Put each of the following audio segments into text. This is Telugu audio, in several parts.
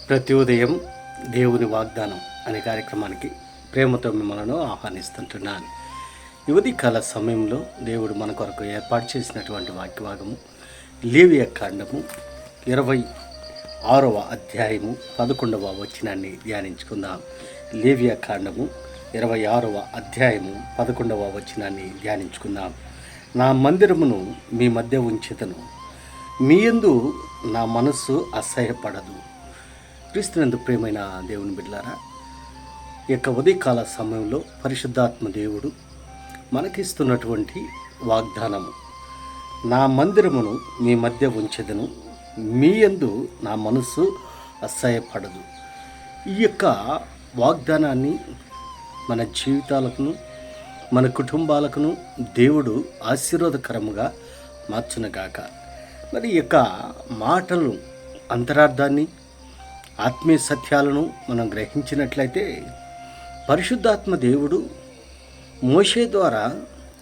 ప్రతి ఉదయం దేవుని వాగ్దానం అనే కార్యక్రమానికి ప్రేమతో మిమ్మల్ని ఆహ్వానిస్తుంటున్నాను. యువతి కాల సమయంలో దేవుడు మన కొరకు ఏర్పాటు చేసినటువంటి వాక్యభాగము లేవియ కాండము 26వ అధ్యాయము 11వ వచనాన్ని ధ్యానించుకుందాం. లేవియ కాండము 26వ అధ్యాయము 11వ వచనాన్ని ధ్యానించుకుందాం. నా మందిరమును మీ మధ్య ఉంచెదను, మీ యందు నా మనస్సు అసహ్యపడదు. క్రీస్తునందు ప్రియమైన దేవుని బిడ్డలారా, ఈ యొక్క ఉదయకాల సమయంలో పరిశుద్ధాత్మ దేవుడు మనకిస్తున్నటువంటి వాగ్దానము, నా మందిరమును మీ మధ్య ఉంచెదను, మీ యందు నా మనస్సు అసహ్యపడదు. ఈ యొక్క వాగ్దానాన్ని మన జీవితాలకును మన కుటుంబాలకును దేవుడు ఆశీర్వాదకరముగా మార్చునగాక. మరి ఈ యొక్క మాటలు అంతరార్థాన్ని ఆత్మీయ సత్యాలను మనం గ్రహించినట్లయితే పరిశుద్ధాత్మ దేవుడు మోషే ద్వారా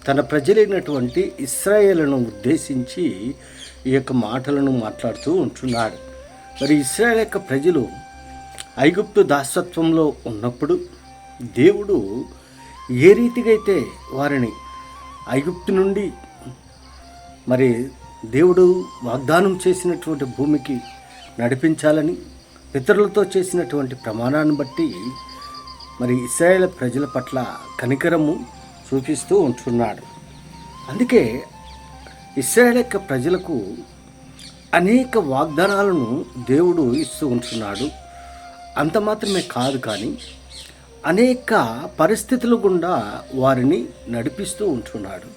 తన ప్రజలైనటువంటి ఇశ్రాయేలును ఉద్దేశించి ఈ యొక్క మాటలను మాట్లాడుతూ ఉంటున్నాడు. మరి ఇశ్రాయేల్ యొక్క ప్రజలు ఐగుప్తు దాసత్వంలో ఉన్నప్పుడు దేవుడు ఏ రీతిగా అయితే వారిని ఐగుప్తు నుండి మరి దేవుడు వాగ్దానం చేసినటువంటి భూమికి నడిపించాలని పితరులతో చేసినటువంటి ప్రమాణాన్ని బట్టి మరి ఇశ్రాయేలు ప్రజల పట్ల కనికరము చూపిస్తూ ఉంటున్నాడు. అందుకే ఇశ్రాయేలు యొక్క ప్రజలకు అనేక వాగ్దానాలను దేవుడు ఇస్తూ ఉంటున్నాడు. అంత మాత్రమే కాదు, కానీ అనేక పరిస్థితుల గుండా వారిని నడిపిస్తూ ఉంటున్నాడు.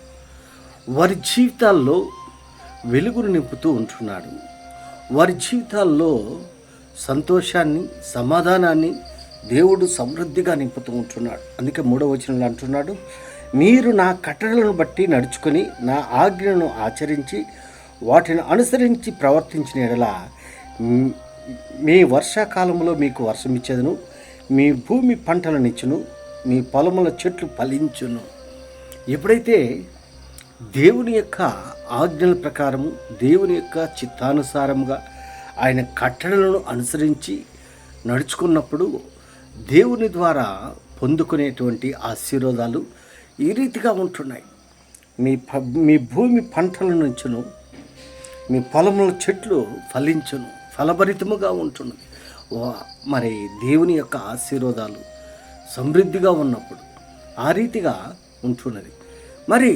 వారి జీవితాల్లో వెలుగును నింపుతూ ఉంటున్నాడు. వారి జీవితాల్లో సంతోషాన్ని, సమాధానాన్ని దేవుడు సమృద్ధిగా నింపుతూ ఉంటున్నాడు. అందుకే 3వ వచనంలో అంటున్నాడు, మీరు నా కట్టడలను బట్టి నడుచుకొని నా ఆజ్ఞలను ఆచరించి వాటిని అనుసరించి ప్రవర్తించిన యెడల మీ వర్షాకాలంలో మీకు వర్షం ఇచ్చేదను, మీ భూమి పంటలనిచ్చును, మీ పొలముల చెట్లు ఫలించును. ఎప్పుడైతే దేవుని యొక్క ఆజ్ఞల ప్రకారము, దేవుని యొక్క చిత్తానుసారముగా ఆయన కట్టడలను అనుసరించి నడుచుకున్నప్పుడు దేవుని ద్వారా పొందుకునేటువంటి ఆశీర్వాదాలు ఈ రీతిగా ఉంటున్నాయి. మీ భూమి పంటల నుంచును, మీ పొలముల చెట్లు ఫలించును, ఫలభరితముగా ఉంటున్నది. మరి దేవుని యొక్క ఆశీర్వాదాలు సమృద్ధిగా ఉన్నప్పుడు ఆ రీతిగా ఉంటున్నది. మరి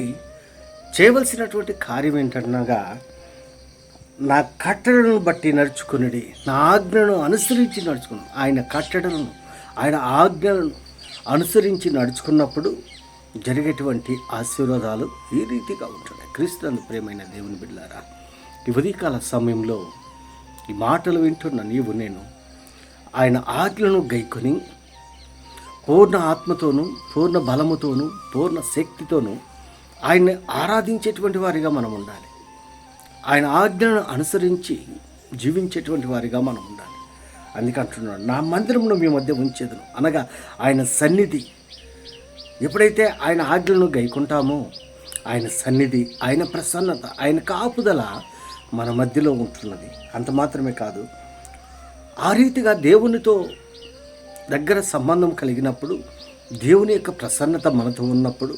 చేయవలసినటువంటి కార్యం ఏంటనగా, నా కట్టడలను బట్టి నడుచుకుని నా ఆజ్ఞలను అనుసరించి నడుచుకున్నాను. ఆయన కట్టడలను, ఆయన ఆజ్ఞలను అనుసరించి నడుచుకున్నప్పుడు జరిగేటువంటి ఆశీర్వాదాలు ఈ రీతిగా ఉంటున్నాయి. క్రీస్తునందు ప్రియమైన దేవుని బిడ్డలారా, ఈ ఉదయకాల సమయంలో ఈ మాటలు వింటున్న నీవు నేను ఆయన ఆజ్ఞలను గైకొని పూర్ణ ఆత్మతోనూ, పూర్ణ బలముతోనూ, పూర్ణ శక్తితోనూ ఆయన్ని ఆరాధించేటువంటి వారిగా మనం ఉండాలి. ఆయన ఆజ్ఞలను అనుసరించి జీవించేటువంటి వారిగా మనం ఉండాలి. అందుకంటున్నాడు, నా మందిరమును మీ మధ్య ఉంచేదను. అనగా ఆయన సన్నిధి. ఎప్పుడైతే ఆయన ఆజ్ఞలను గైకుంటామో ఆయన సన్నిధి, ఆయన ప్రసన్నత, ఆయన కాపుదల మన మధ్యలో ఉంటున్నది. అంత మాత్రమే కాదు, ఆ రీతిగా దేవునితో దగ్గర సంబంధం కలిగినప్పుడు, దేవుని యొక్క ప్రసన్నత మనతో ఉన్నప్పుడు,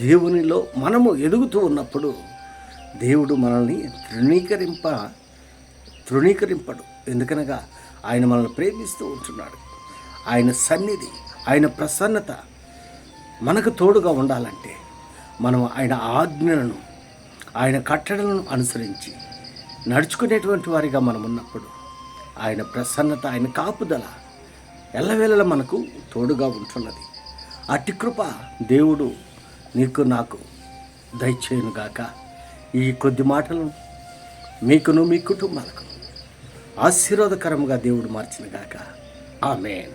దేవునిలో మనము ఎదుగుతూ ఉన్నప్పుడు దేవుడు మనల్ని తృణీకరింపడు. ఎందుకనగా ఆయన మనల్ని ప్రేమిస్తూ ఉంటున్నాడు. ఆయన సన్నిధి, ఆయన ప్రసన్నత మనకు తోడుగా ఉండాలంటే మనం ఆయన ఆజ్ఞలను, ఆయన కట్టడలను అనుసరించి నడుచుకునేటువంటి వారిగా మనం ఉన్నప్పుడు ఆయన ప్రసన్నత, ఆయన కాపుదల ఎల్లవేళలా మనకు తోడుగా ఉంటున్నది. అట్టి కృప దేవుడు నీకు నాకు దయచేయునుగాక. ఈ కొద్ది మాటలు మీకును మీ కుటుంబాలకు ఆశీర్వాదకరంగా దేవుడు మార్చినగాక. ఆమేన్.